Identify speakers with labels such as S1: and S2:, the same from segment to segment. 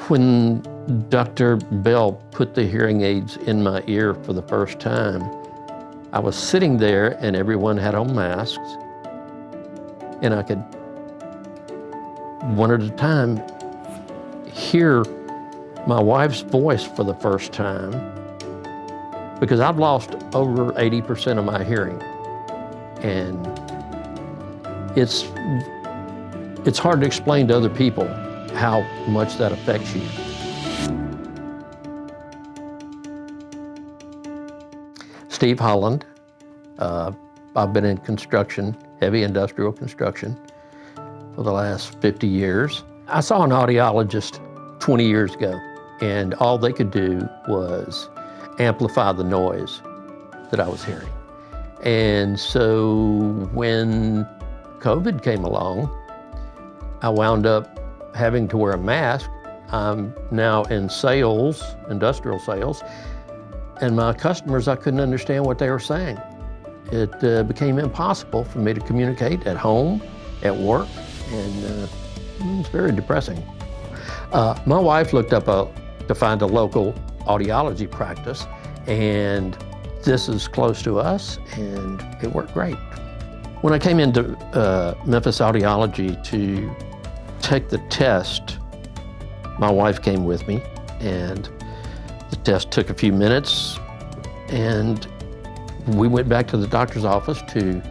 S1: When Dr. Bell put the hearing aids in my ear for the first time, I was sitting there and everyone had on masks, and I could, one at a time, hear my wife's voice for the first time, because I've lost over 80% of my hearing. And it's hard to explain to other people how much that affects you. Steve Holland. I've been in construction, heavy industrial construction, for the last 50 years. I saw an audiologist 20 years ago, and all they could do was amplify the noise that I was hearing. And so when COVID came along, I wound up having to wear a mask. I'm now in sales, industrial sales, and my customers, I couldn't understand what they were saying. It became impossible for me to communicate at home, at work, and it's very depressing. My wife looked up to find a local audiology practice, and this is close to us, and it worked great. When I came into Memphis Audiology to take the test, my wife came with me, and the test took a few minutes, and we went back to the doctor's office to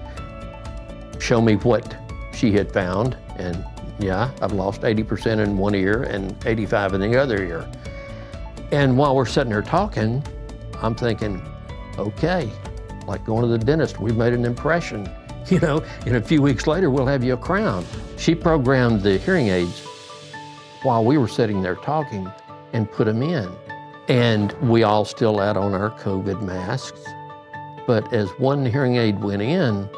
S1: show me what she had found. And yeah, I've lost 80% in one ear and 85% in the other ear. And while we're sitting there talking, I'm thinking, okay, like going to the dentist, we've made an impression. You know, and a few weeks later, we'll have you a crown. She programmed the hearing aids while we were sitting there talking and put them in. And we all still had on our COVID masks. But as one hearing aid went in,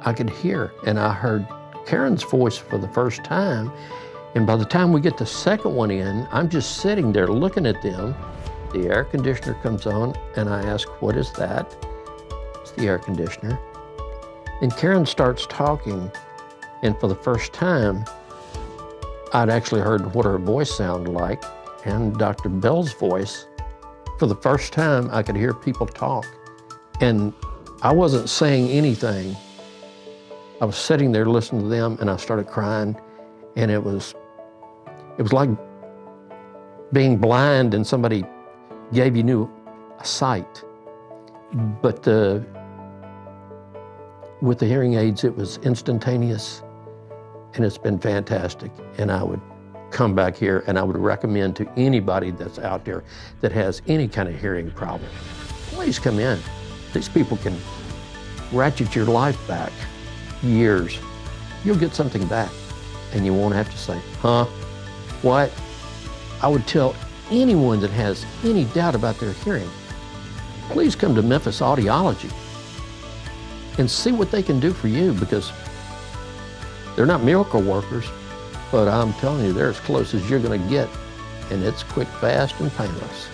S1: I could hear, and I heard Karen's voice for the first time. And by the time we get the second one in, I'm just sitting there looking at them. The air conditioner comes on, and I ask, what is that? It's the air conditioner. And Karen starts talking, and for the first time, I'd actually heard what her voice sounded like, and Dr. Bell's voice. For the first time, I could hear people talk. And I wasn't saying anything. I was sitting there listening to them, and I started crying, and it was like being blind and somebody gave you a sight. But with the hearing aids, it was instantaneous, and it's been fantastic. And I would come back here, and I would recommend to anybody that's out there that has any kind of hearing problem, please come in. These people can ratchet your life back years. You'll get something back, and you won't have to say, huh, what? I would tell anyone that has any doubt about their hearing, please come to Memphis Audiology and see what they can do for you, because they're not miracle workers, but I'm telling you, they're as close as you're gonna get, and it's quick, fast, and painless.